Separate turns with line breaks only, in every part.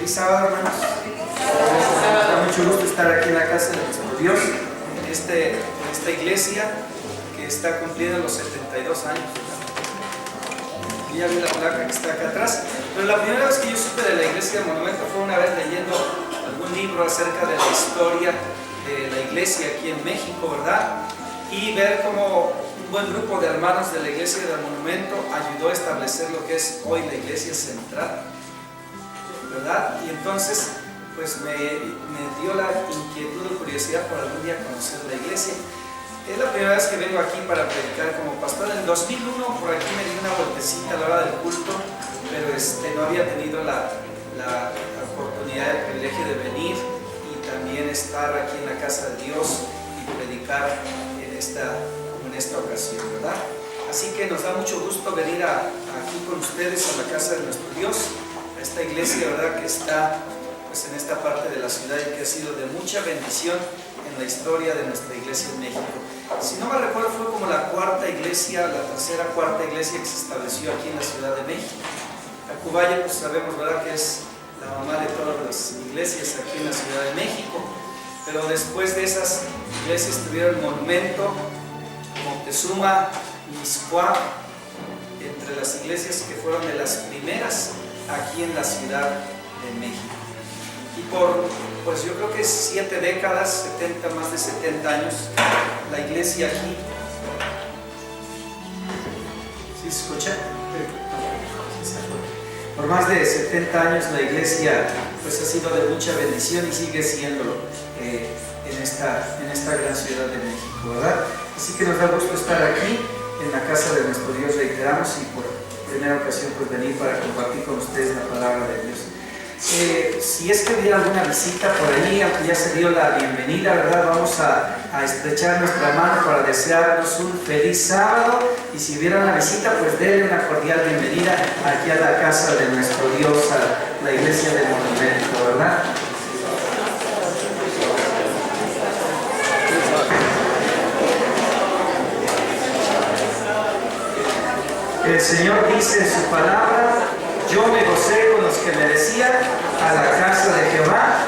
Feliz sábado, hermanos. Me da mucho gusto estar aquí en la casa de nuestro Dios, en esta iglesia que está cumpliendo los 72 años. Y ya vi la placa que está acá atrás. Pero la primera vez que yo supe de la iglesia del Monumento fue una vez leyendo algún libro acerca de la historia de la iglesia aquí en México, ¿verdad? Y ver cómo un buen grupo de hermanos de la iglesia del Monumento ayudó a establecer lo que es hoy la iglesia central, ¿verdad? Y entonces pues me dio la inquietud y curiosidad por algún día conocer la iglesia. Es la primera vez que vengo aquí para predicar como pastor. En el 2001 por aquí me di una vueltecita a la hora del culto, pero no había tenido la oportunidad, el privilegio de venir y también estar aquí en la casa de Dios y predicar en esta ocasión, ¿verdad? Así que nos da mucho gusto venir aquí con ustedes a la casa de nuestro Dios, a esta iglesia, ¿verdad?, que está pues en esta parte de la ciudad y que ha sido de mucha bendición en la historia de nuestra iglesia en México. Si no me recuerdo, fue como la cuarta iglesia, la tercera, cuarta iglesia que se estableció aquí en la Ciudad de México. Tacubaya, pues sabemos, ¿verdad?, que es la mamá de todas las iglesias aquí en la Ciudad de México. Pero después de esas iglesias tuvieron Monumento, Moctezuma, Mixcoac, entre las iglesias que fueron de las primeras aquí en la Ciudad de México. Y pues yo creo que 7 décadas, más de 70 años, la iglesia aquí. ¿Sí se escucha? Por más de 70 años la iglesia pues ha sido de mucha bendición y sigue siéndolo en esta gran ciudad de México, ¿verdad? Así que nos da gusto estar aquí en la casa de nuestro Dios, reiteramos, y por primera ocasión pues venir para compartir con ustedes la palabra de Dios. Si es que hubiera alguna visita por ahí, aunque ya se dio la bienvenida, ¿verdad?, vamos a estrechar nuestra mano para desearnos un feliz sábado, y si hubiera una visita, pues denle una cordial bienvenida aquí a la casa de nuestro Dios, a la iglesia del Monumento, ¿verdad? El Señor dice en su palabra: yo me gocé con los que me decían, a la casa de Jehová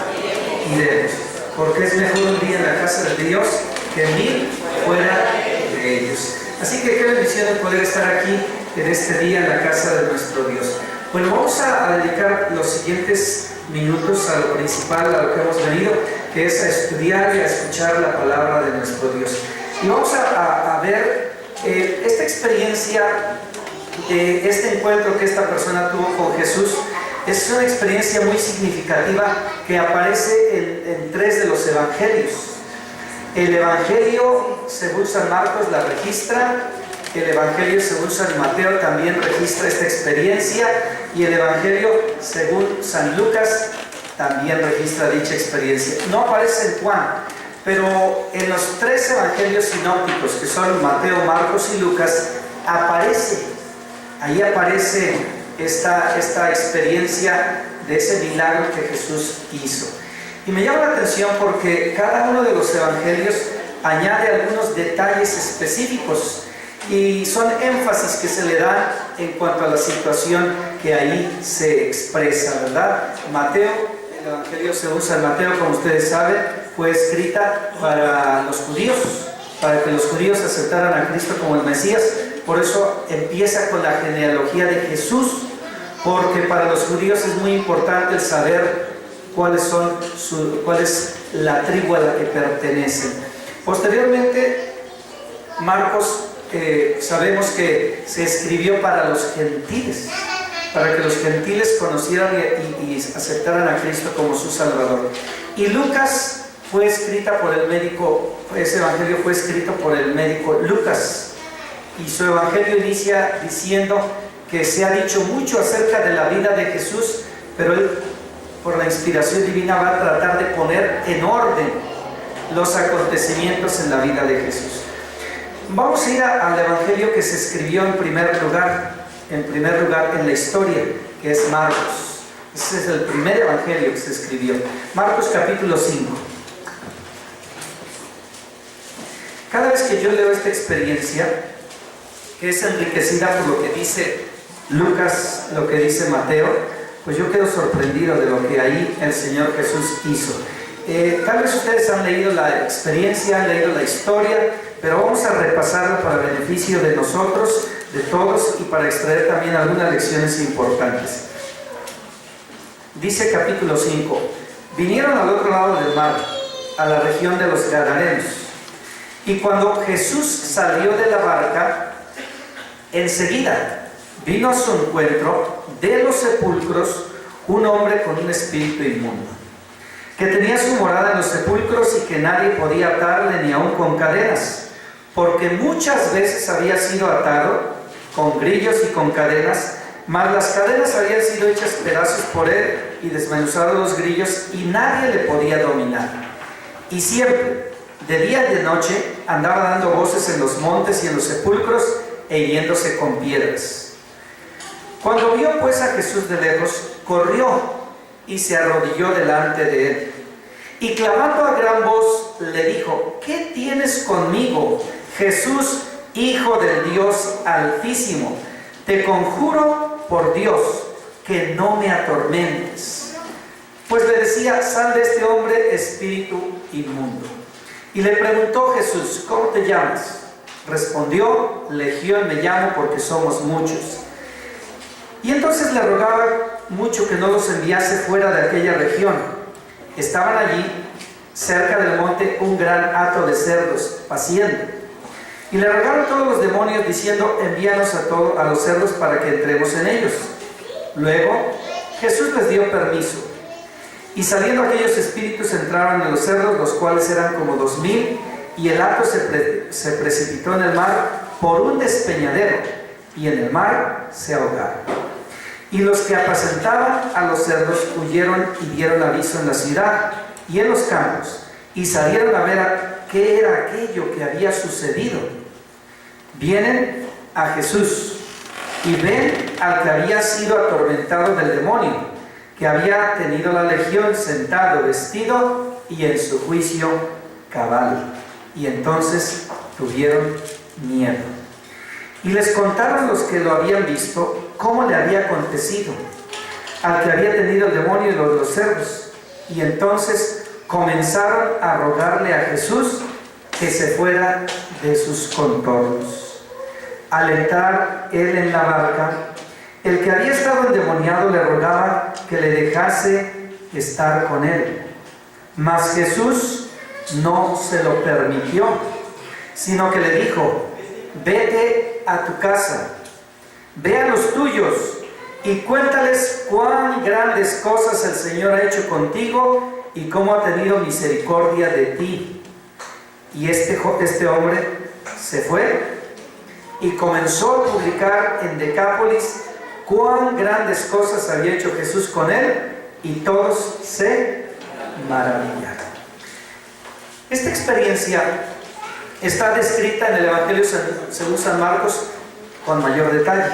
iremos, porque es mejor un día en la casa de Dios que 1000 fuera de ellos. Así que qué bendición el poder estar aquí en este día en la casa de nuestro Dios. Bueno, vamos a dedicar los siguientes minutos a lo principal, a lo que hemos venido, que es a estudiar y a escuchar la palabra de nuestro Dios. Y vamos a ver esta experiencia de este encuentro que esta persona tuvo con Jesús. Es una experiencia muy significativa que aparece en 3 de los evangelios. El evangelio según San Marcos la registra, el evangelio según San Mateo también registra esta experiencia, y el evangelio según San Lucas también registra dicha experiencia. No aparece en Juan, pero en los 3 evangelios sinópticos, que son Mateo, Marcos y Lucas, ahí aparece esta experiencia de ese milagro que Jesús hizo. Y me llama la atención porque cada uno de los evangelios añade algunos detalles específicos y son énfasis que se le dan en cuanto a la situación que ahí se expresa, ¿verdad? Mateo, el evangelio según San Mateo, como ustedes saben, fue escrita para los judíos, para que los judíos aceptaran a Cristo como el Mesías. Por eso empieza con la genealogía de Jesús, porque para los judíos es muy importante el saber cuál es la tribu a la que pertenecen. Posteriormente, Marcos, sabemos que se escribió para los gentiles, para que los gentiles conocieran y aceptaran a Cristo como su Salvador. Y Lucas fue escrita por el médico, ese evangelio fue escrito por el médico Lucas. Y su evangelio inicia diciendo que se ha dicho mucho acerca de la vida de Jesús, pero él, por la inspiración divina, va a tratar de poner en orden los acontecimientos en la vida de Jesús. Vamos a ir al evangelio que se escribió en primer lugar en la historia, que es Marcos. Ese es el primer evangelio que se escribió. Marcos capítulo 5. Cada vez que yo leo esta experiencia, que es enriquecida por lo que dice Lucas, lo que dice Mateo,
pues yo quedo sorprendido de lo que ahí el Señor Jesús hizo. Tal vez ustedes han leído la experiencia, han leído la historia, pero vamos a repasarla para beneficio de nosotros, de todos, y para extraer también algunas lecciones importantes. Dice capítulo 5: vinieron al otro lado del mar, a la región de los Gadarenos, y cuando Jesús salió de la barca, enseguida vino a su encuentro de los sepulcros un hombre con un espíritu inmundo, que tenía su morada en los sepulcros y que nadie podía atarle ni aun con cadenas, porque muchas veces había sido atado con grillos y con cadenas, mas las cadenas habían sido hechas pedazos por él y desmenuzados los grillos, y nadie le podía dominar. Y siempre, de día y de noche, andaba dando voces en los montes y en los sepulcros, e hiriéndose con piedras. Cuando vio pues a Jesús de lejos, corrió y se arrodilló delante de él, y clamando a gran voz le dijo: ¿qué tienes conmigo, Jesús, Hijo del Dios Altísimo? Te conjuro por Dios que no me atormentes. Pues le decía: sal de este hombre, espíritu inmundo. Y le preguntó Jesús: ¿cómo te llamas? Respondió: Legión me llamo, porque somos muchos. Y entonces le rogaba mucho que no los enviase fuera de aquella región. Estaban allí, cerca del monte, un gran hato de cerdos paciendo. Y le rogaron todos los demonios, diciendo: envíanos a los cerdos para que entremos en ellos. Luego Jesús les dio permiso. Y saliendo aquellos espíritus, entraron en los cerdos, los cuales eran como 2000, y el hato se precipitó en el mar por un despeñadero, y en el mar se ahogaron. Y los que apacentaban a los cerdos huyeron y dieron aviso en la ciudad y en los campos, y salieron a ver qué era aquello que había sucedido. Vienen a Jesús y ven al que había sido atormentado del demonio, que había tenido la legión, sentado, vestido y en su juicio cabal. Y entonces tuvieron miedo. Y les contaron los que lo habían visto cómo le había acontecido al que había tenido el demonio y los cerdos. Y entonces comenzaron a rogarle a Jesús que se fuera de sus contornos. Al entrar él en la barca, el que había estado endemoniado le rogaba que le dejase estar con él. Mas Jesús no se lo permitió, sino que le dijo: vete a tu casa, ve a los tuyos y cuéntales cuán grandes cosas el Señor ha hecho contigo y cómo ha tenido misericordia de ti. Y este hombre se fue y comenzó a publicar en Decápolis cuán grandes cosas había hecho Jesús con él, y todos se maravillaron. Esta experiencia está descrita en el Evangelio según San Marcos con mayor detalle.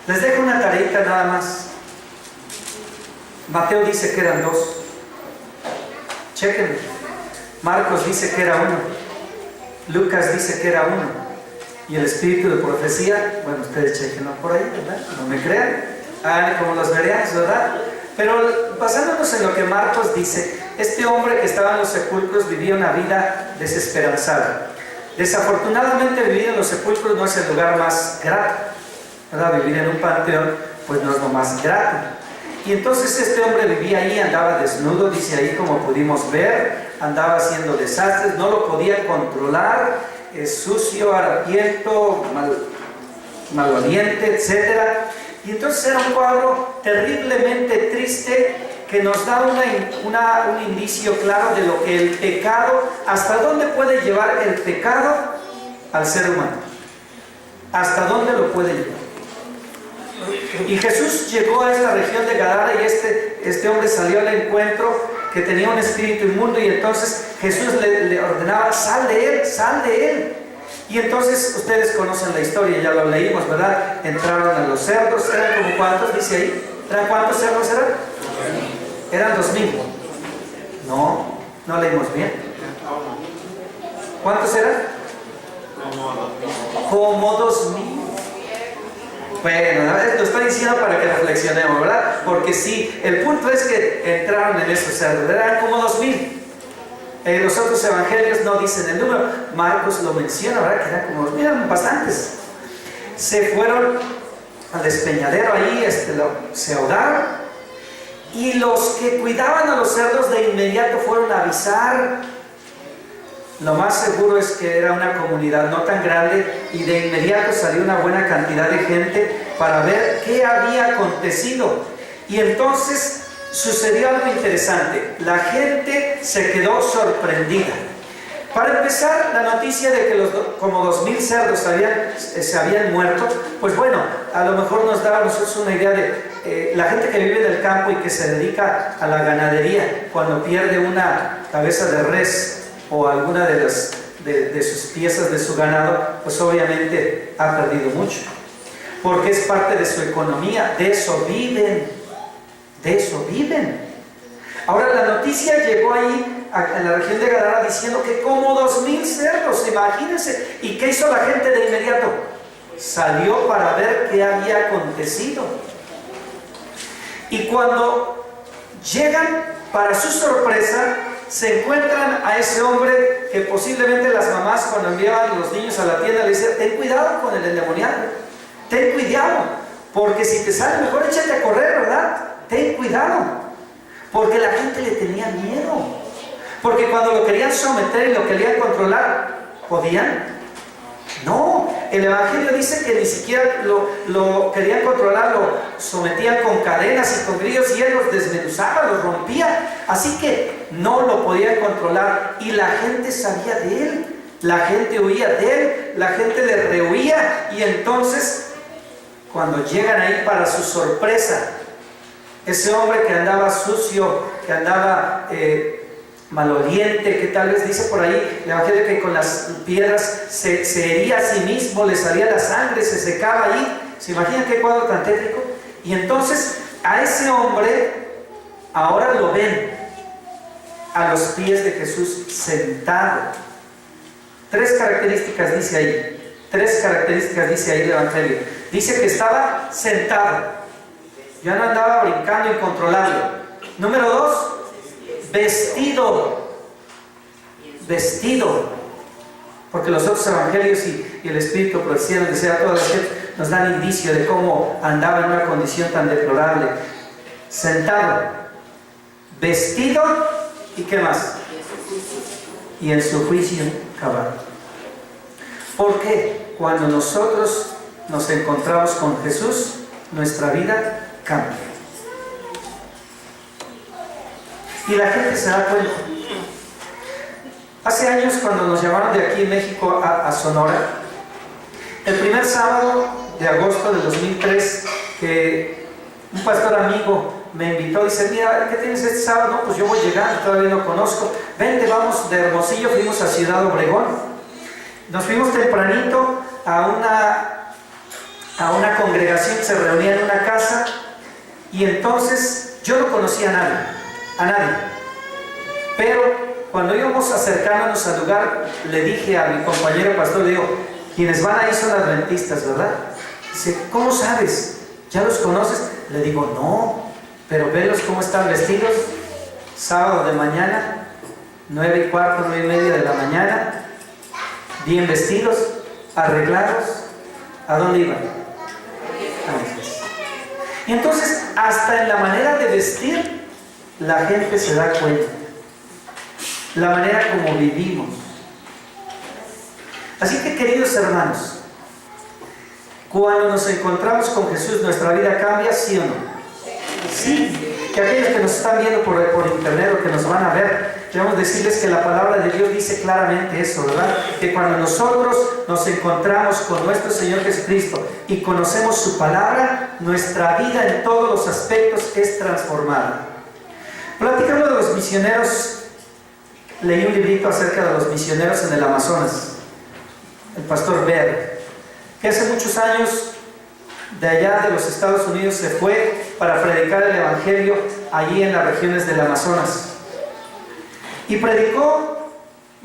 Les dejo una tareita nada más. Mateo dice que eran 2. Chequen. Marcos dice que era 1. Lucas dice que era 1. Y el espíritu de profecía, bueno, ustedes chequenlo por ahí, ¿verdad? No me crean. Hagan como los vereanos, ¿verdad? Pero basándonos en lo que Marcos dice, este hombre que estaba en los sepulcros vivía una vida desesperanzada. Desafortunadamente, vivir en los sepulcros no es el lugar más grato, ¿verdad? Vivir en un panteón pues no es lo más grato. Y entonces este hombre vivía ahí, andaba desnudo, dice ahí, como pudimos ver, andaba haciendo desastres, no lo podía controlar, sucio, harapiento, maloliente, etc. Y entonces era un cuadro terriblemente triste que nos da un indicio claro de lo que el pecado, hasta dónde puede llevar el pecado al ser humano. Hasta dónde lo puede llevar. Y Jesús llegó a esta región de Gadara y este hombre salió al encuentro, que tenía un espíritu inmundo, y entonces Jesús le ordenaba: sal de él, sal de él. Y entonces ustedes conocen la historia, ya lo leímos, ¿verdad? Entraron a los cerdos, ¿eran como cuántos? Dice ahí, ¿eran cuántos cerdos eran? Eran 2000. No leímos bien. ¿Cuántos eran? Como 2000. Bueno, lo estoy diciendo para que reflexionemos, ¿verdad? Porque sí, el punto es que entraron en esos cerdos, eran como 2000. Los otros evangelios no dicen el número, Marcos lo menciona, ¿verdad? Que eran como 2000, eran bastantes. Se fueron al despeñadero ahí, se ahogaron, y los que cuidaban a los cerdos de inmediato fueron a avisar. Lo más seguro es que era una comunidad no tan grande, y de inmediato salió una buena cantidad de gente para ver qué había acontecido. Y entonces sucedió algo interesante. La gente se quedó sorprendida. Para empezar, la noticia de que como 2000 cerdos se habían muerto, pues bueno, a lo mejor nos daba a nosotros una idea de la gente que vive en el campo y que se dedica a la ganadería, cuando pierde una cabeza de res o alguna de sus piezas de su ganado, pues obviamente ha perdido mucho, porque es parte de su economía, de eso viven, de eso viven. Ahora la noticia llegó ahí en la región de Gadara diciendo que como 2000 cerdos, imagínense. ¿Y qué hizo la gente de inmediato? Salió para ver qué había acontecido. Y cuando llegan, para su sorpresa, se encuentran a ese hombre que posiblemente las mamás, cuando enviaban a los niños a la tienda, le decían: ten cuidado con el endemoniado, ten cuidado, porque si te sale mejor échate a correr, ¿verdad? Ten cuidado, porque la gente le tenía miedo, porque cuando lo querían someter y lo querían controlar, ¿podían? No, el Evangelio dice que ni siquiera lo querían controlar, lo sometían con cadenas y con grillos, y él los desmenuzaba, los rompía, así que no lo podían controlar. Y la gente sabía de él, la gente huía de él, la gente le rehuía. Y entonces, cuando llegan ahí, para su sorpresa, ese hombre que andaba sucio, que andaba maloliente, que tal vez dice por ahí el Evangelio que con las piedras se hería a sí mismo, le salía la sangre, se secaba ahí. ¿Se imaginan qué cuadro tan tétrico? Y entonces a ese hombre ahora lo ven a los pies de Jesús sentado. Tres características dice ahí el Evangelio. Dice que estaba sentado, ya no andaba brincando incontrolable. Número 2, vestido, porque los otros evangelios y el Espíritu profecía nos desea a todas las gentes, nos dan indicio de cómo andaba en una condición tan deplorable. Sentado, vestido, ¿y qué más? Y en su juicio cabal. Porque cuando nosotros nos encontramos con Jesús, nuestra vida cambia. Y la gente se da cuenta. Hace años, cuando nos llamaron de aquí en México a Sonora, el primer sábado de agosto del 2003, que un pastor amigo me invitó, dice: mira, ¿qué tienes este sábado? No, pues yo voy llegando, todavía no conozco. Vente, vamos de Hermosillo, fuimos a Ciudad Obregón. Nos fuimos tempranito a una congregación que se reunía en una casa, y entonces yo no conocía a nadie, pero cuando íbamos acercándonos al lugar, le dije a mi compañero pastor, le digo: quienes van ahí son adventistas, ¿verdad? Dice: ¿cómo sabes? ¿Ya los conoces? Le digo: no, pero velos cómo están vestidos. Sábado de mañana, 9:15, 9:30 de la mañana, bien vestidos, arreglados. ¿A dónde iban? A la iglesia. Y entonces, hasta en la manera de vestir, la gente se da cuenta, la manera como vivimos. Así que, queridos hermanos, cuando nos encontramos con Jesús, ¿nuestra vida cambia, sí o no? Sí. Que aquellos que nos están viendo por internet o que nos van a ver, queremos decirles que la palabra de Dios dice claramente eso, ¿verdad? Que cuando nosotros nos encontramos con nuestro Señor Jesucristo y conocemos su palabra, nuestra vida en todos los aspectos es transformada. Platicando de los misioneros, leí un librito acerca de los misioneros en el Amazonas, el pastor Baird, que hace muchos años de allá de los Estados Unidos se fue para predicar el Evangelio allí en las regiones del Amazonas, y predicó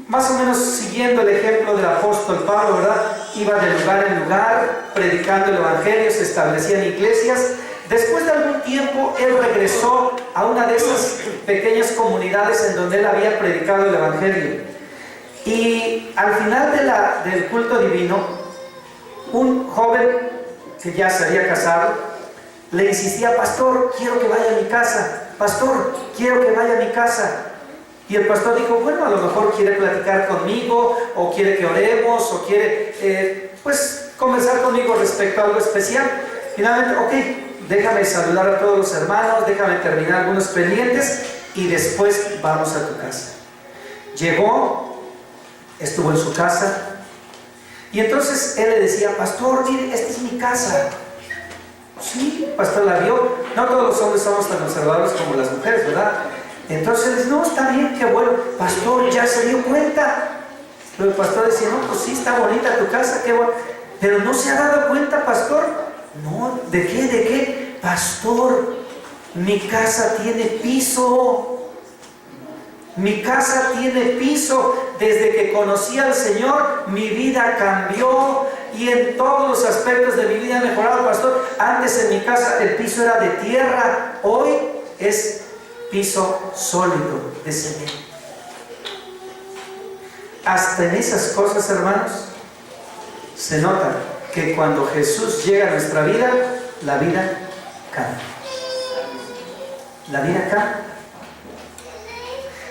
más o menos siguiendo el ejemplo del apóstol Pablo, ¿verdad? Iba de lugar en lugar, predicando el evangelio, se establecían iglesias. Después de algún tiempo, él regresó a una de esas pequeñas comunidades en donde él había predicado el evangelio. Y al final del culto divino, un joven que ya se había casado, le insistía: pastor, quiero que vaya a mi casa, pastor, quiero que vaya a mi casa. Y el pastor dijo: bueno, a lo mejor quiere platicar conmigo, o quiere que oremos, o quiere pues conversar conmigo respecto a algo especial. Finalmente, ok, déjame saludar a todos los hermanos, déjame terminar algunos pendientes y después vamos a tu casa. Llegó, estuvo en su casa, y entonces él le decía: pastor, mire, esta es mi casa. Sí, el pastor la vio. No todos los hombres somos tan observadores como las mujeres, ¿verdad? Entonces, dice: no, está bien, qué bueno. Pastor, ya se dio cuenta. Pero el pastor decía: no, pues sí, está bonita tu casa, qué bueno. Pero no se ha dado cuenta, pastor. No, ¿de qué? ¿De qué? Pastor, mi casa tiene piso. Mi casa tiene piso. Desde que conocí al Señor, mi vida cambió y en todos los aspectos de mi vida ha mejorado, pastor. Antes en mi casa el piso era de tierra, hoy es piso sólido de cemento. Hasta en esas cosas, hermanos, se nota que cuando Jesús llega a nuestra vida, la vida cambia. La vida cambia.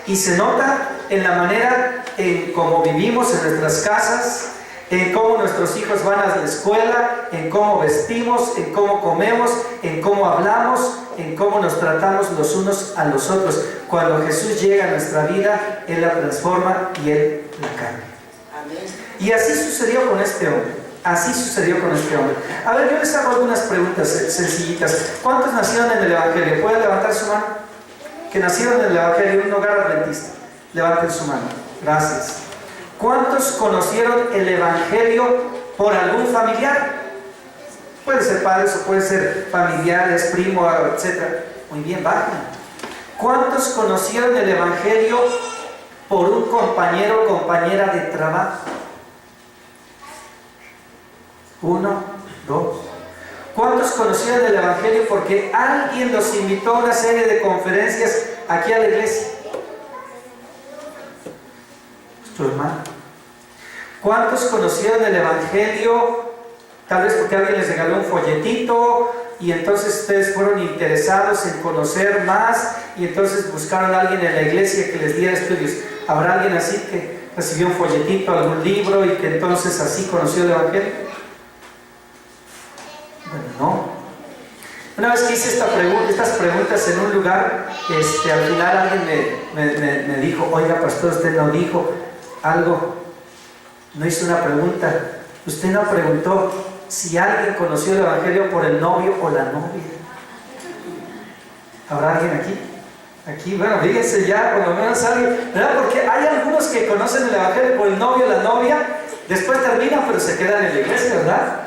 Y se nota en la manera en cómo vivimos en nuestras casas, en cómo nuestros hijos van a la escuela, en cómo vestimos, en cómo comemos, en cómo hablamos, en cómo nos tratamos los unos a los otros. Cuando Jesús llega a nuestra vida, Él la transforma y Él la cambia. Amén. Y así sucedió con este hombre. Así sucedió con este hombre. A ver, yo les hago algunas preguntas sencillitas. ¿Cuántos nacieron en el Evangelio? ¿Pueden levantar su mano? Que nacieron en el Evangelio, en un hogar adventista. Levanten su mano. Gracias. ¿Cuántos conocieron el Evangelio por algún familiar? Puede ser padres o puede ser familiares, primo, etc. Muy bien, bajen. ¿Cuántos conocieron el Evangelio por un compañero o compañera de trabajo? 1, 2. ¿Cuántos conocieron el Evangelio porque alguien los invitó a una serie de conferencias aquí a la iglesia? Tu hermano. ¿Cuántos conocieron el Evangelio tal vez porque alguien les regaló un folletito y entonces ustedes fueron interesados en conocer más y entonces buscaron a alguien en la iglesia que les diera estudios? ¿Habrá alguien así que recibió un folletito, algún libro y que entonces así conoció el Evangelio? Bueno, no. Una vez que hice estas preguntas en un lugar, al final alguien me dijo: oiga, pastor, usted no dijo algo, no hizo una pregunta. Usted no preguntó si alguien conoció el Evangelio por el novio o la novia. ¿Habrá alguien aquí? Aquí, bueno, fíjense ya, por lo menos alguien, ¿verdad? Porque hay algunos que conocen el Evangelio por el novio o la novia, después terminan pero se quedan en la iglesia, ¿verdad?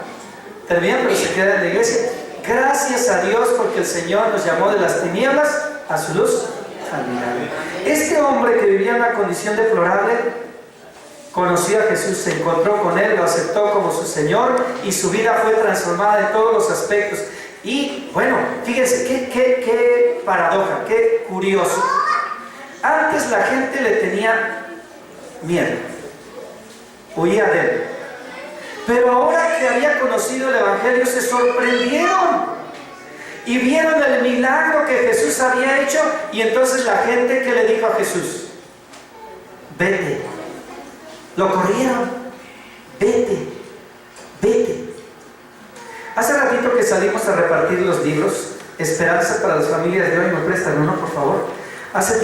Terminan pero se quedan en la iglesia. Gracias a Dios porque el Señor nos llamó de las tinieblas a su luz admirable. Este hombre que vivía en una condición deplorable conoció a Jesús, se encontró con Él, lo aceptó como su Señor y su vida fue transformada en todos los aspectos. Y bueno, fíjense qué paradoja, qué curioso. Antes la gente le tenía miedo, huía de Él. Pero ahora que había conocido el Evangelio se sorprendieron y vieron el milagro que Jesús había hecho. Y entonces la gente, ¿qué le dijo a Jesús? Vete. Lo corrieron. Vete, vete. Hace ratito que salimos a repartir los libros Esperanza para las familias de hoy. ¿Me prestan uno, por favor? Hace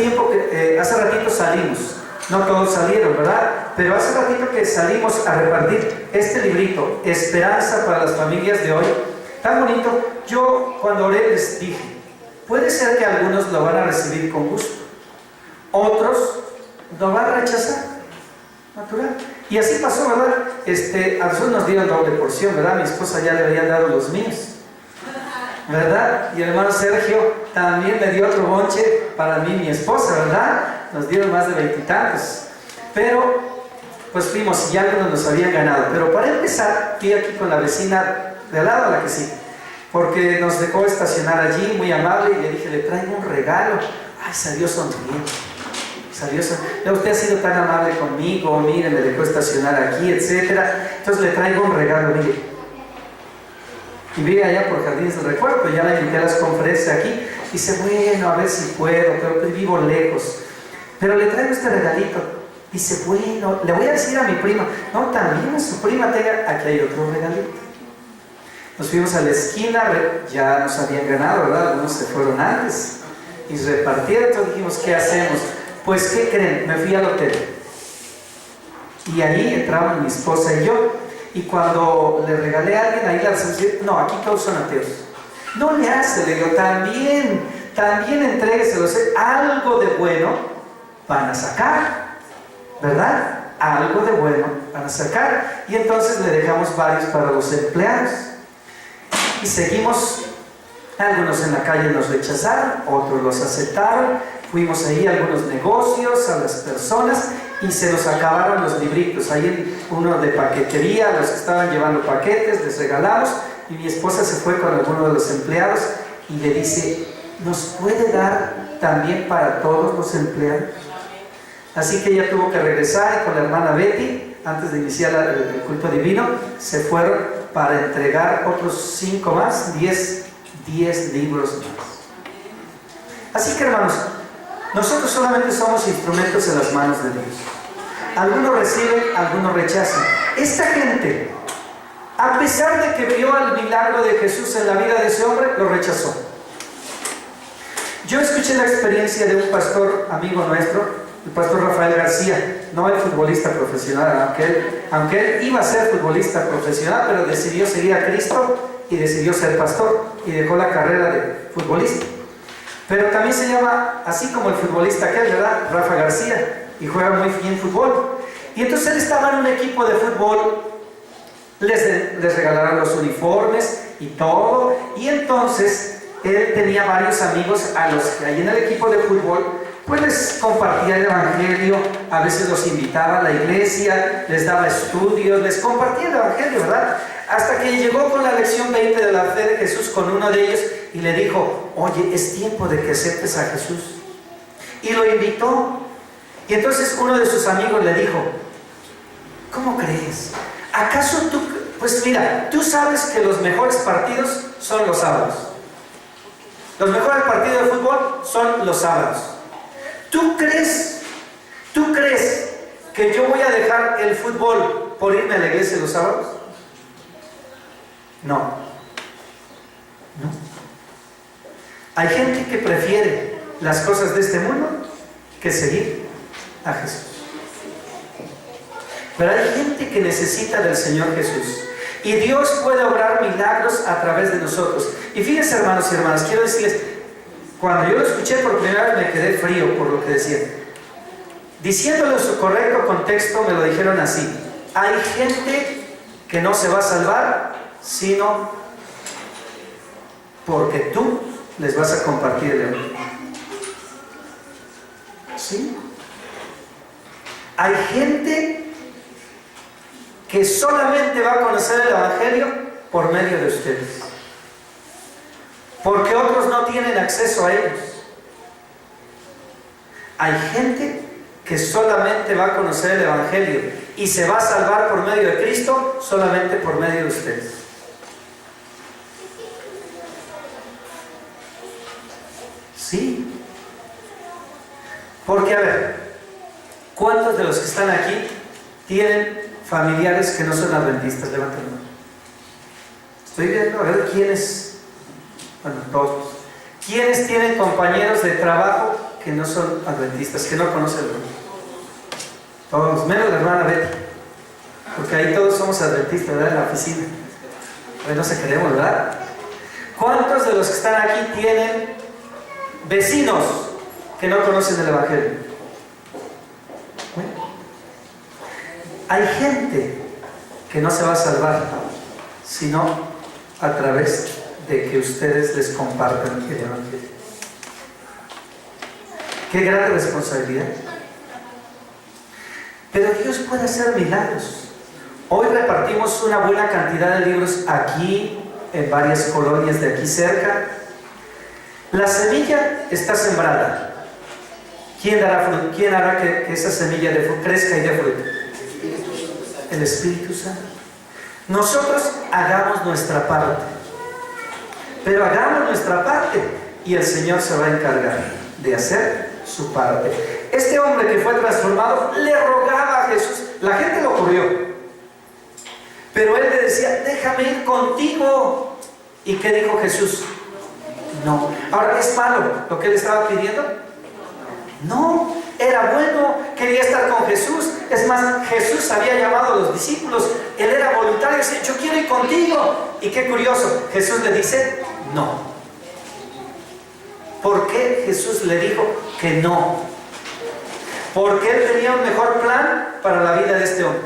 ratito salimos. No todos salieron, ¿verdad? Pero hace ratito que salimos a repartir este librito, Esperanza para las familias de hoy. Tan bonito. Yo cuando oré les dije, puede ser que algunos lo van a recibir con gusto, otros lo van a rechazar, natural. Y así pasó, ¿verdad? A nosotros nos dieron doble porción, ¿verdad? Mi esposa ya le habían dado los míos, ¿verdad? Y el hermano Sergio también me dio otro bonche para mí y mi esposa, ¿verdad? Nos dieron más de 20 y tantos. Pero pues fuimos y ya algunos nos habían ganado. Pero para empezar, fui aquí con la vecina de al lado, a la que sí, porque nos dejó estacionar allí, muy amable, y le dije, le traigo un regalo. Ay, salió sonriendo. Usted ha sido tan amable conmigo, mire, me dejó estacionar aquí, etcétera. Entonces le traigo un regalo, mire. Y vive allá por Jardines del Recuerdo, ya la invité a las conferencias aquí. Dice, bueno, a ver si puedo, pero pues vivo lejos. Pero le traigo este regalito. Dice, bueno, le voy a decir a mi prima. No, también a su prima tenga, aquí hay otro regalito. Nos fuimos a la esquina, ya nos habían ganado, ¿verdad? Algunos se fueron antes y repartieron. Entonces dijimos, ¿qué hacemos? Pues, ¿qué creen? Me fui al hotel. Y ahí entramos mi esposa y yo. Y cuando le regalé a alguien, ahí la recepción, no, aquí todos son ateos. No le hace, le digo, también entrégueselo. Algo de bueno van a sacar, ¿verdad? Algo de bueno van a sacar. Y entonces le dejamos varios para los empleados. Y seguimos, algunos en la calle nos rechazaron, otros los aceptaron, fuimos ahí a algunos negocios, a las personas, y se nos acabaron los libritos. Ahí uno de paquetería, los que estaban llevando paquetes, les regalamos, y mi esposa se fue con alguno de los empleados y le dice, ¿nos puede dar también para todos los empleados? Así que ella tuvo que regresar, y con la hermana Betty, antes de iniciar el culto divino, se fueron para entregar otros 5 más, 10 libros más. Así que, hermanos, nosotros solamente somos instrumentos en las manos de Dios. Algunos reciben, algunos rechazan. Esta gente, a pesar de que vio el milagro de Jesús en la vida de ese hombre, lo rechazó. Yo escuché la experiencia de un pastor amigo nuestro, el pastor Rafael García, no el futbolista profesional, aunque él iba a ser futbolista profesional, pero decidió seguir a Cristo y decidió ser pastor y dejó la carrera de futbolista. Pero también se llama así como el futbolista aquel, ¿verdad? Rafa García, y juega muy bien fútbol. Y entonces él estaba en un equipo de fútbol, les regalaron los uniformes y todo, y entonces él tenía varios amigos a los que ahí en el equipo de fútbol pues les compartía el evangelio, a veces los invitaba a la iglesia, les daba estudios, les compartía el evangelio, ¿verdad? Hasta que llegó con la lección 20 de la fe de Jesús con uno de ellos y le dijo, oye, es tiempo de que aceptes a Jesús. Y lo invitó. Y entonces uno de sus amigos le dijo, ¿cómo crees? ¿Acaso tú? Pues mira, tú sabes que los mejores partidos son los sábados. Los mejores partidos de fútbol son los sábados. ¿Tú crees que yo voy a dejar el fútbol por irme a la iglesia los sábados? No. Hay gente que prefiere las cosas de este mundo que seguir a Jesús. Pero hay gente que necesita del Señor Jesús. Y Dios puede obrar milagros a través de nosotros. Y fíjense, hermanos y hermanas, quiero decirles, cuando yo lo escuché por primera vez me quedé frío por lo que decía. Diciéndolo en su correcto contexto, me lo dijeron así: hay gente que no se va a salvar sino porque tú les vas a compartir el evangelio. ¿Sí? Hay gente que solamente va a conocer el evangelio por medio de ustedes, porque otros no tienen acceso a ellos. Hay gente que solamente va a conocer el evangelio y se va a salvar por medio de Cristo solamente por medio de ustedes. Sí. Porque, a ver, ¿cuántos de los que están aquí tienen familiares que no son adventistas? Levanten la mano. Estoy viendo, a ver, ¿quiénes? Bueno, todos. ¿Quiénes tienen compañeros de trabajo que no son adventistas, que no conocen el mundo? Todos, menos la hermana Betty, porque ahí todos somos adventistas, ¿verdad? En la oficina. Hoy no se queremos, ¿verdad? ¿Cuántos de los que están aquí tienen vecinos que no conocen el evangelio? Bueno, hay gente que no se va a salvar sino a través de que ustedes les compartan el evangelio. Qué gran responsabilidad. Pero Dios puede hacer milagros. Hoy repartimos una buena cantidad de libros aquí, en varias colonias de aquí cerca. La semilla está sembrada. ¿Quién hará que esa semilla crezca y dé fruto? El Espíritu Santo. Nosotros hagamos nuestra parte. Pero hagamos nuestra parte y el Señor se va a encargar de hacer su parte. Este hombre que fue transformado le rogaba a Jesús. La gente lo corrió, pero él le decía: déjame ir contigo. ¿Y qué dijo Jesús? No. Ahora, ¿es malo lo que él estaba pidiendo? No, era bueno, quería estar con Jesús. Es más, Jesús había llamado a los discípulos, él era voluntario, decía: yo quiero ir contigo. Y qué curioso, Jesús le dice: no. ¿Por qué Jesús le dijo que no? Porque él tenía un mejor plan para la vida de este hombre.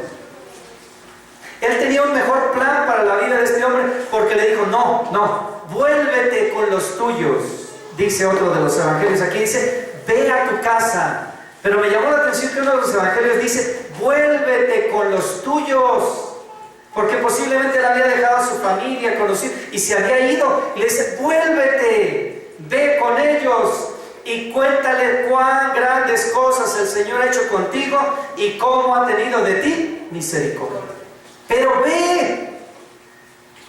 Él tenía un mejor plan para la vida de este hombre, porque le dijo: no, vuélvete con los tuyos. Dice otro de los evangelios aquí, dice: ve a tu casa. Pero me llamó la atención que uno de los evangelios dice: vuélvete con los tuyos. Porque posiblemente él había dejado a su familia, conocido, y se había ido. Y le dice: vuélvete, ve con ellos y cuéntale cuán grandes cosas el Señor ha hecho contigo y cómo ha tenido de ti misericordia. Pero ve,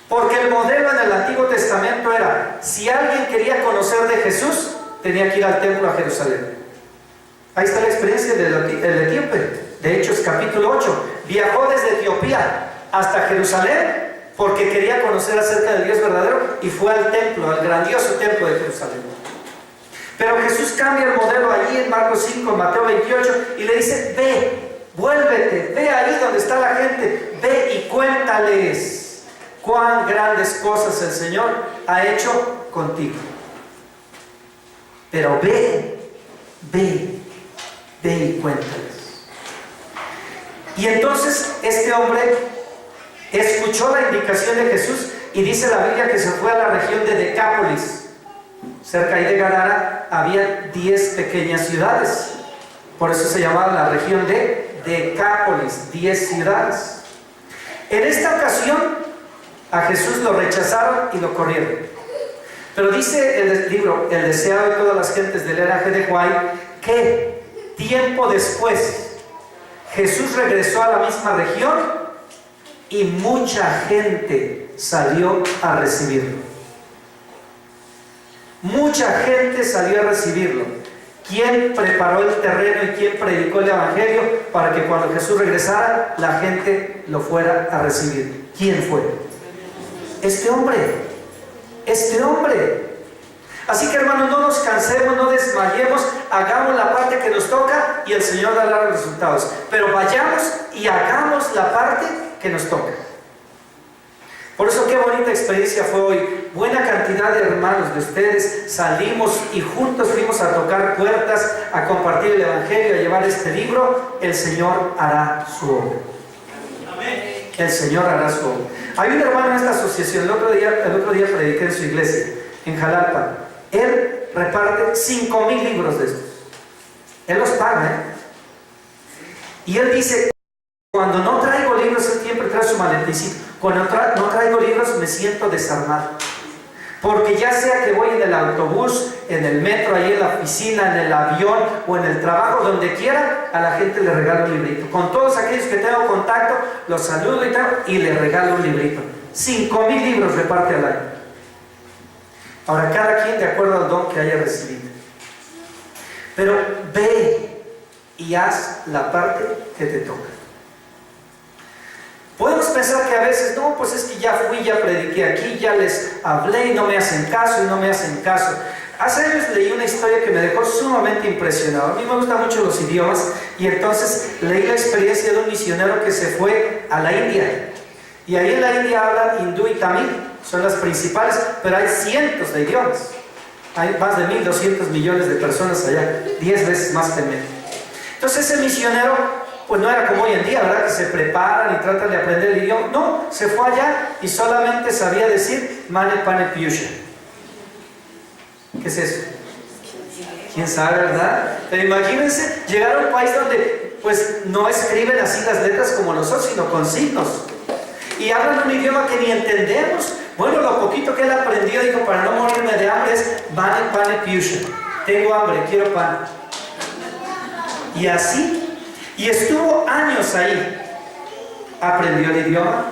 porque el modelo en el Antiguo Testamento era: si alguien quería conocer de Jesús, tenía que ir al templo a Jerusalén. Ahí está la experiencia del etíope, de Hechos capítulo 8. Viajó desde Etiopía hasta Jerusalén porque quería conocer acerca del Dios verdadero, y fue al templo, al grandioso templo de Jerusalén. Pero Jesús cambia el modelo allí en Marcos 5, Mateo 28, y le dice: ve, vuélvete, ve ahí donde está la gente, ve y cuéntales cuán grandes cosas el Señor ha hecho contigo. Pero ve y cuéntales. Y entonces este hombre escuchó la indicación de Jesús, y dice la Biblia que se fue a la región de Decápolis. Cerca ahí de Gadara había 10 pequeñas ciudades. Por eso se llamaba la región de Decápolis, 10 ciudades. En esta ocasión a Jesús lo rechazaron y lo corrieron. Pero dice el libro El deseado de todas las gentes del L.A. G. de White que tiempo después Jesús regresó a la misma región y mucha gente salió a recibirlo. Mucha gente salió a recibirlo. ¿Quién preparó el terreno y quién predicó el evangelio para que cuando Jesús regresara la gente lo fuera a recibir? ¿Quién fue? Este hombre. Este hombre. Así que, hermanos, no nos cansemos, no desmayemos, hagamos la parte que nos toca y el Señor dará los resultados. Pero vayamos y hagamos la parte que nos toca. Por eso qué bonita experiencia fue hoy. Buena cantidad de hermanos de ustedes salimos y juntos fuimos a tocar puertas, a compartir el evangelio, a llevar este libro. El Señor hará su obra. El Señor hará su obra. Hay un hermano en esta asociación, el otro día prediqué en su iglesia, en Jalapa. Él reparte 5,000 libros de estos. Él los paga, Y él dice: cuando no traigo libros, él siempre trae su maleticito. Cuando no traigo libros, me siento desarmado. Porque ya sea que voy en el autobús, en el metro, ahí en la oficina, en el avión o en el trabajo, donde quiera, a la gente le regalo un librito. Con todos aquellos que tengo contacto, los saludo y tal, y le regalo un librito. 5,000 libros reparte al año. Ahora, cada quien de acuerdo al don que haya recibido. Pero ve y haz la parte que te toca. Podemos pensar que a veces, no, pues es que ya fui, ya prediqué aquí, ya les hablé y no me hacen caso y no me hacen caso. Hace años leí una historia que me dejó sumamente impresionado. A mí me gustan mucho los idiomas y entonces leí la experiencia de un misionero que se fue a la India. Y ahí en la India hablan hindú y tamil, son las principales, pero hay cientos de idiomas. Hay más de 1.200 millones de personas allá, 10 veces más que en México. Entonces ese misionero, pues no era como hoy en día, ¿verdad? Que se preparan y tratan de aprender el idioma. No, se fue allá y solamente sabía decir Mane Pane Piyusha. ¿Qué es eso? ¿Quién sabe, verdad? Pero imagínense llegar a un país donde pues no escriben así las letras como nosotros, sino con signos. Y hablan un idioma que ni entendemos. Bueno, lo poquito que él aprendió, dijo, para no morirme de hambre es pane piusha. Tengo hambre, quiero pan. Y así, y estuvo años ahí. Aprendió el idioma,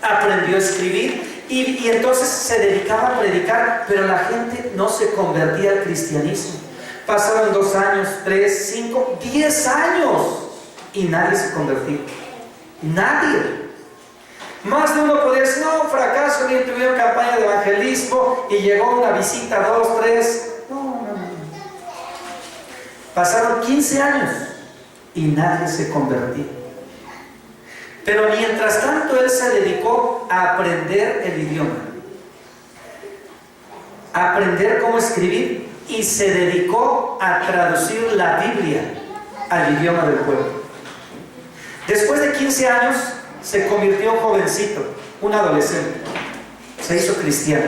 aprendió a escribir, y entonces se dedicaba a predicar, pero la gente no se convertía al cristianismo. Pasaron 2 años, 3, 5, 10 años y nadie se convertía. Nadie. Más de uno podría decir, no, fracaso, ni tuvieron campaña de evangelismo y llegó una visita, 2, 3. No. Pasaron 15 años y nadie se convertía. Pero mientras tanto él se dedicó a aprender el idioma, a aprender cómo escribir, y se dedicó a traducir la Biblia al idioma del pueblo. Después de 15 años se convirtió en jovencito, un adolescente, se hizo cristiano.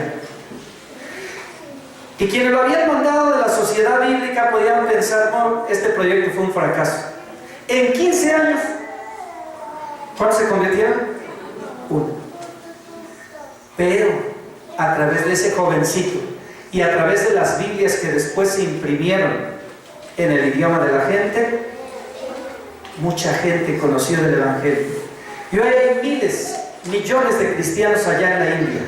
Y quienes lo habían mandado de la sociedad bíblica podían pensar, no, este proyecto fue un fracaso. En 15 años, ¿cuántos se convirtieron? 1. Pero a través de ese jovencito y a través de las Biblias que después se imprimieron en el idioma de la gente, mucha gente conoció del Evangelio. Y hoy hay miles, millones de cristianos allá en la India.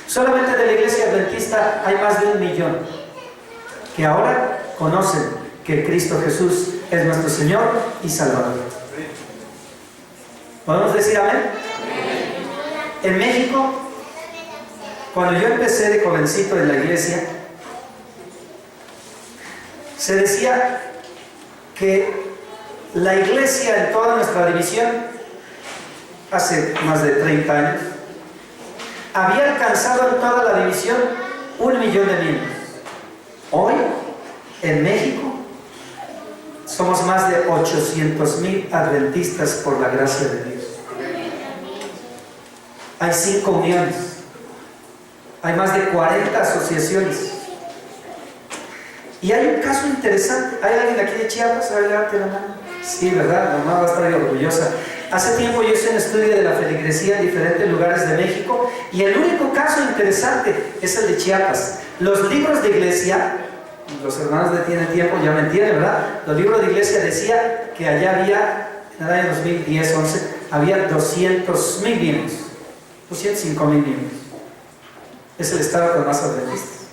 Solamente de la iglesia adventista hay más de 1 millón que ahora conocen que Cristo Jesús es nuestro Señor y Salvador. ¿Podemos decir amén? En México, cuando yo empecé de jovencito en la iglesia, se decía que la iglesia en toda nuestra división, hace más de 30 años, había alcanzado en toda la división 1 millón de miembros. Hoy, en México, somos más de 800,000 adventistas por la gracia de Dios. Hay 5 uniones. Hay más de 40 asociaciones. Y hay un caso interesante. ¿Hay alguien aquí de Chiapas? A ver, levante la mano. Sí, ¿verdad? La mamá va a estar orgullosa. Hace tiempo yo hice un estudio de la feligresía en diferentes lugares de México, y el único caso interesante es el de Chiapas. Los libros de iglesia, los hermanos de Tienen Tiempo ya me entienden, ¿verdad? Los libros de iglesia decía que allá había, en el año 2010-11, había 200,000 miembros, 205,000 miembros. Es el estado con más adventistas.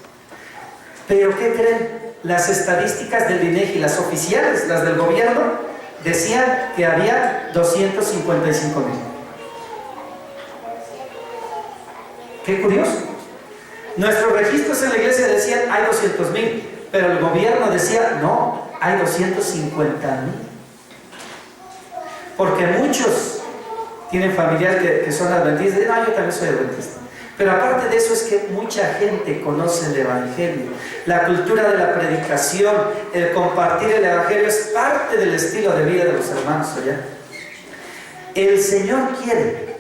Pero ¿qué creen? Las estadísticas del INEGI, las oficiales, las del gobierno, decían que había 255,000. Qué curioso. Nuestros registros en la iglesia decían hay 200,000, pero el gobierno decía no, hay 250,000. Porque muchos tienen familiares que son adventistas y no, yo también soy adventista. Pero aparte de eso es que mucha gente conoce el Evangelio. La cultura de la predicación, el compartir el Evangelio es parte del estilo de vida de los hermanos allá. El Señor quiere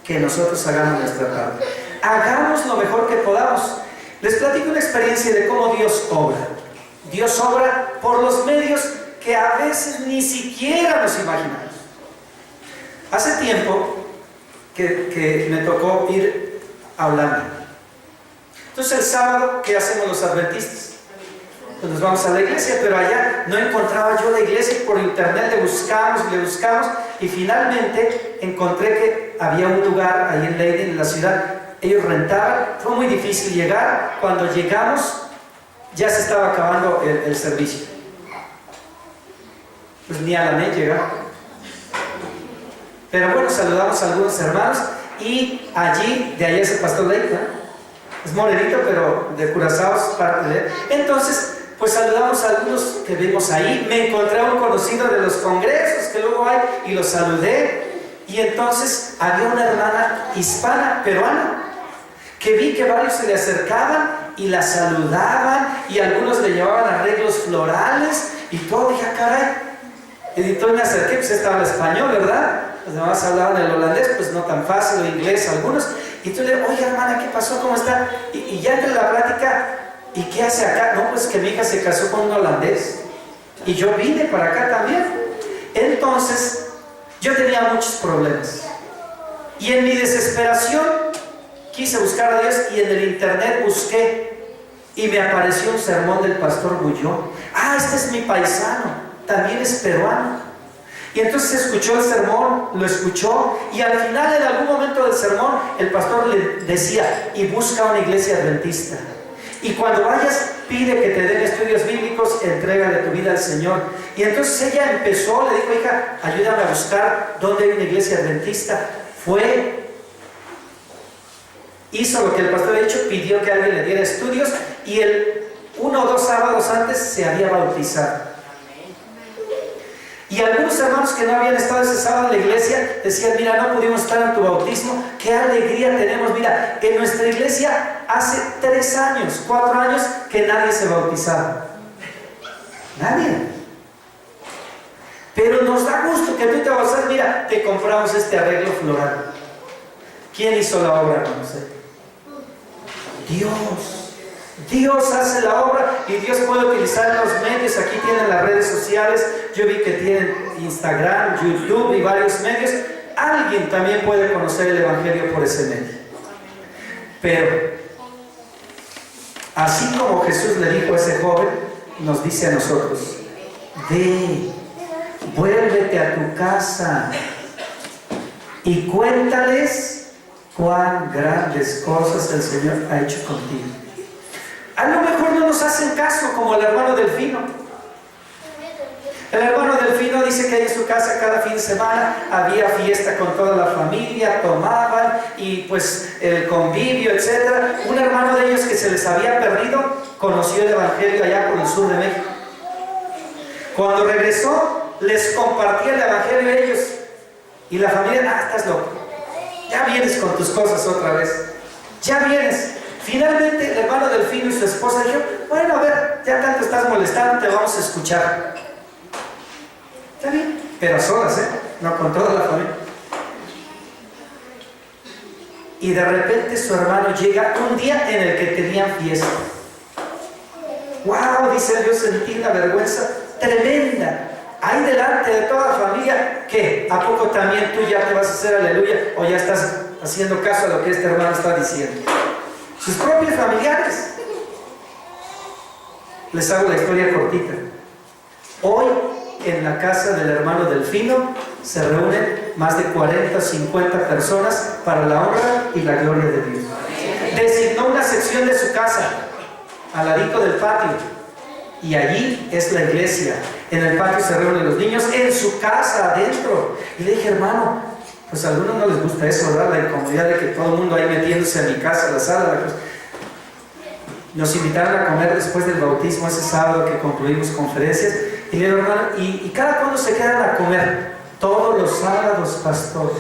que nosotros hagamos nuestra parte. Hagamos lo mejor que podamos. Les platico una experiencia de cómo Dios obra. Dios obra por los medios que a veces ni siquiera nos imaginamos. Hace tiempo que me tocó ir a Holanda. Entonces el sábado, ¿qué hacemos los adventistas? Pues nos vamos a la iglesia, pero allá no encontraba yo la iglesia, y por internet le buscamos y finalmente encontré que había un lugar ahí en Leiden, en la ciudad. Ellos rentaban, fue muy difícil llegar. Cuando llegamos ya se estaba acabando el servicio, pues ni a la media llegaba. Pero bueno, saludamos a algunos hermanos. Y allí, de allá es el pastor Leica, es morenito, pero de Curazao es parte de él. Entonces, pues saludamos a algunos que vimos ahí. Me encontré a un conocido de los congresos que luego hay y los saludé. Y entonces había una hermana hispana, peruana, que vi que varios se le acercaban y la saludaban, y algunos le llevaban arreglos florales y todo. Dije, caray. Y entonces me acerqué, pues estaba el español, ¿verdad? Los demás hablaban el holandés, pues no tan fácil, o inglés algunos. Y tú le dices, oye hermana, ¿qué pasó? ¿Cómo está? Y ya entre la plática, ¿y qué hace acá? No, pues que mi hija se casó con un holandés y yo vine para acá también. Entonces, yo tenía muchos problemas. Y en mi desesperación, quise buscar a Dios y en el internet busqué. Y me apareció un sermón del pastor Bullón. Ah, este es mi paisano, también es peruano. Y entonces escuchó el sermón, lo escuchó, y al final, en algún momento del sermón, el pastor le decía: y busca una iglesia adventista. Y cuando vayas, pide que te den estudios bíblicos, entrégale tu vida al Señor. Y entonces ella empezó, le dijo: hija, ayúdame a buscar dónde hay una iglesia adventista. Fue, hizo lo que el pastor había dicho, pidió que alguien le diera estudios, y 1 o 2 sábados antes se había bautizado. Y algunos hermanos que no habían estado ese sábado en la iglesia decían: mira, no pudimos estar en tu bautismo, qué alegría tenemos. Mira, en nuestra iglesia hace 3 años, 4 años que nadie se bautizaba. Nadie. Pero nos da gusto que tú te bautizas. Mira, te compramos este arreglo floral. ¿Quién hizo la obra? No sé. Dios. Dios hace la obra y Dios puede utilizar los medios. Aquí tienen las redes sociales. Yo vi que tienen Instagram, YouTube y varios medios. Alguien también puede conocer el Evangelio por ese medio. Pero así como Jesús le dijo a ese joven, nos dice a nosotros: ve, vuélvete a tu casa y cuéntales cuán grandes cosas el Señor ha hecho contigo. A lo mejor no nos hacen caso, como el hermano Delfino. El hermano Delfino dice que en su casa cada fin de semana había fiesta con toda la familia, tomaban y pues el convivio, etc. Un hermano de ellos que se les había perdido conoció el Evangelio allá por el sur de México. Cuando regresó, les compartía el Evangelio a ellos. Y la familia: ah, estás loco, ya vienes con tus cosas otra vez, ya vienes. Finalmente el hermano Delfino y su esposa dijeron: bueno, a ver, ya tanto estás molestando, te vamos a escuchar. Está bien, pero a solas, no con toda la familia. Y de repente su hermano llega un día en el que tenían fiesta. ¡Wow! Dice: yo sentí una vergüenza tremenda ahí delante de toda la familia. ¿Qué? ¿A poco también tú ya te vas a hacer aleluya? ¿O ya estás haciendo caso a lo que este hermano está diciendo? Sus propios familiares. Les hago la historia cortita. Hoy, en la casa del hermano Delfino, se reúnen más de 40 o 50 personas para la honra y la gloria de Dios. Designó una sección de su casa al ladito del patio, y allí es la iglesia. En el patio se reúnen los niños, en su casa adentro. Y le dije: hermano, pues a algunos no les gusta eso, ¿verdad? La incomodidad de que todo el mundo ahí metiéndose a mi casa, a la sala, la cosa. Nos invitaron a comer después del bautismo ese sábado que concluimos conferencias. Y le digo: hermano, ¿y cada cuándo se quedan a comer? Todos los sábados, pastor.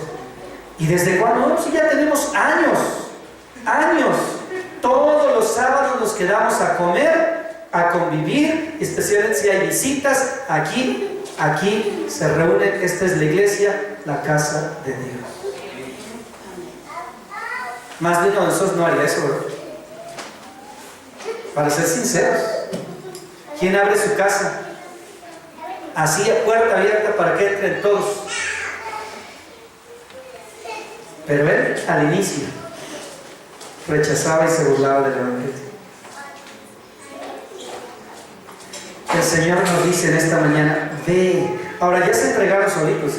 ¿Y desde cuándo? No, pues ya tenemos años. Todos los sábados nos quedamos a comer, a convivir, especialmente si hay visitas. Aquí se reúnen. Esta es la iglesia, la casa de Dios. Más de uno de nosotros no haría eso, ¿verdad? Para ser sinceros, ¿quién abre su casa así a puerta abierta para que entren todos? Pero él, al inicio, rechazaba y se burlaba del Evangelio. El Señor nos dice en esta mañana: ve. Ahora ya se entregaron solitos,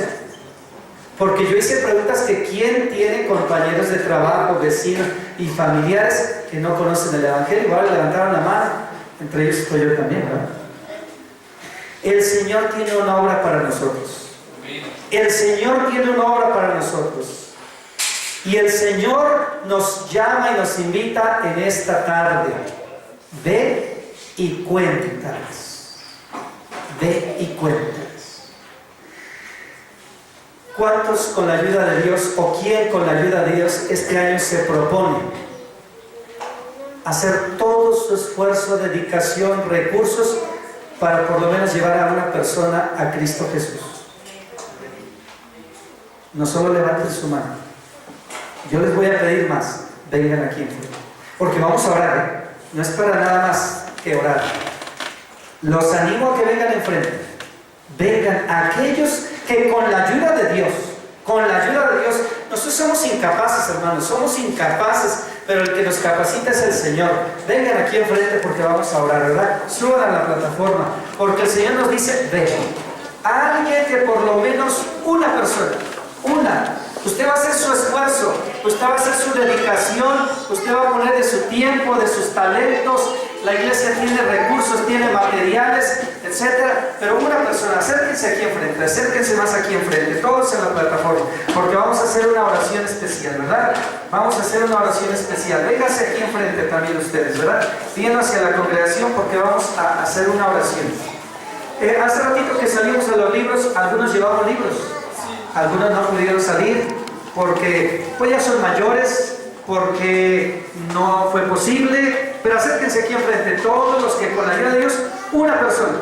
porque yo hice preguntas que quién tiene compañeros de trabajo, vecinos y familiares que no conocen el Evangelio. Ahora levantaron la mano, entre ellos estoy yo también, ¿verdad? El Señor tiene una obra para nosotros. El Señor tiene una obra para nosotros. Y el Señor nos llama y nos invita en esta tarde: ve y cuéntales. Ve y cuéntales. ¿Cuántos con la ayuda de Dios, o quién con la ayuda de Dios este año se propone hacer todo su esfuerzo, dedicación, recursos para por lo menos llevar a una persona a Cristo Jesús? No solo levanten su mano. Yo les voy a pedir más. Vengan aquí enfrente, porque vamos a orar, No es para nada más que orar. Los animo a que vengan enfrente. Vengan aquellos que con la ayuda de Dios, nosotros somos incapaces, hermanos, somos incapaces, pero el que nos capacita es el Señor. Vengan aquí enfrente porque vamos a orar, ¿verdad? Suban a la plataforma, porque el Señor nos dice, ven. Alguien que por lo menos una persona, usted va a hacer su esfuerzo, usted va a hacer su dedicación, usted va a poner de su tiempo, de sus talentos. La iglesia tiene recursos, tiene materiales, etcétera. Pero una persona, acérquense aquí enfrente, acérquense más aquí enfrente, todos en la plataforma, porque vamos a hacer una oración especial, ¿verdad? Vamos a hacer una oración especial. Vénganse aquí enfrente también ustedes, ¿verdad? Viendo hacia la congregación porque vamos a hacer una oración. Hace ratito que salimos a los libros, algunos llevamos libros, algunos no pudieron salir porque pues ya son mayores, porque no fue posible, pero acérquense aquí enfrente, todos los que con la ayuda de Dios, una persona,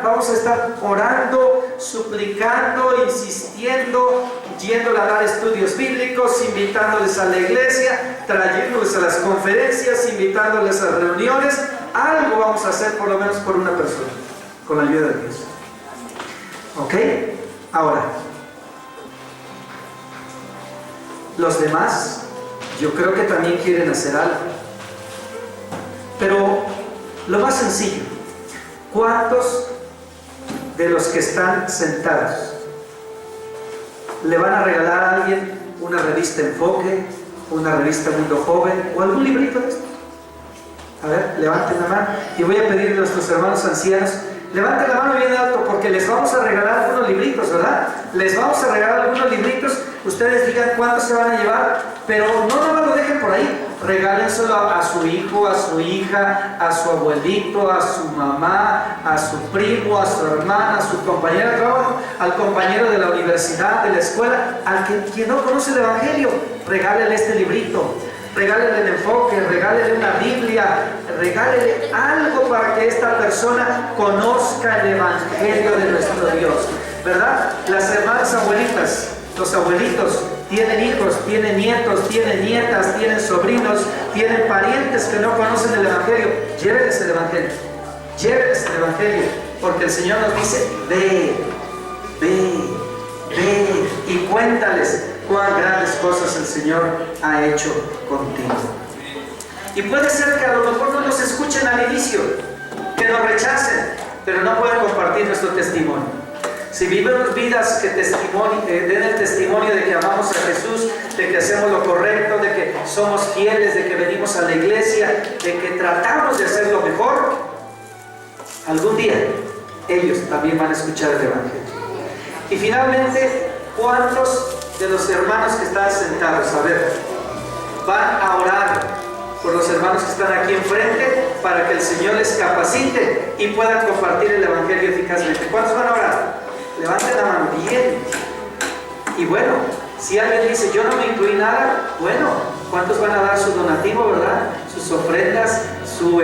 vamos a estar orando, suplicando, insistiendo, yéndole a dar estudios bíblicos, invitándoles a la iglesia, trayéndoles a las conferencias, invitándoles a reuniones. Algo vamos a hacer por lo menos por una persona, con la ayuda de Dios. ¿Ok? Ahora, los demás, yo creo que también quieren hacer algo. Pero lo más sencillo, ¿cuántos de los que están sentados le van a regalar a alguien una revista Enfoque, una revista Mundo Joven o algún librito de estos? A ver, levanten la mano y voy a pedirle a nuestros hermanos ancianos, levanten la mano bien alto porque les vamos a regalar algunos libritos, ¿verdad? Les vamos a regalar algunos libritos, ustedes digan cuántos se van a llevar, pero no lo dejen por ahí. Regálenselo a su hijo, a su hija, a su abuelito, a su mamá, a su primo, a su hermana, a su compañero de trabajo, al compañero de la universidad, de la escuela, al que no conoce el Evangelio. Regálele este librito, regálele el Enfoque, regálele una Biblia, regálele algo para que esta persona conozca el Evangelio de nuestro Dios, ¿verdad? Las hermanas abuelitas, los abuelitos, tienen hijos, tienen nietos, tienen nietas, tienen sobrinos, tienen parientes que no conocen el Evangelio. Llévenles el Evangelio, porque el Señor nos dice, ve y cuéntales cuán grandes cosas el Señor ha hecho contigo. Y puede ser que a lo mejor no nos escuchen al inicio, que nos rechacen, pero no pueden compartir nuestro testimonio. Si vivimos vidas que den el testimonio de que amamos a Jesús, de que hacemos lo correcto, de que somos fieles, de que venimos a la iglesia, de que tratamos de hacer lo mejor, algún día ellos también van a escuchar el Evangelio. Y finalmente, ¿cuántos de los hermanos que están sentados, a ver, van a orar por los hermanos que están aquí enfrente para que el Señor les capacite y puedan compartir el Evangelio eficazmente? ¿Cuántos van a orar? Levanten la mano bien. Y bueno, si alguien dice, yo no me incluí nada, bueno, ¿cuántos van a dar su donativo, verdad? Sus ofrendas, un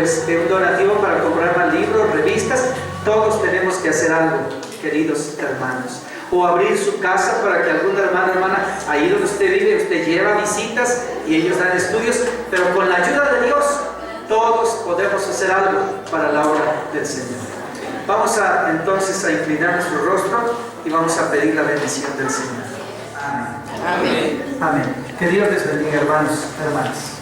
donativo para comprar más libros, revistas. Todos tenemos que hacer algo, queridos hermanos. O abrir su casa para que algún hermana, ahí donde usted vive, usted lleva visitas y ellos dan estudios, pero con la ayuda de Dios, todos podemos hacer algo para la obra del Señor. Vamos entonces a inclinar nuestro rostro y vamos a pedir la bendición del Señor. Amén. Amén. Amén. Que Dios les bendiga, hermanos, hermanas.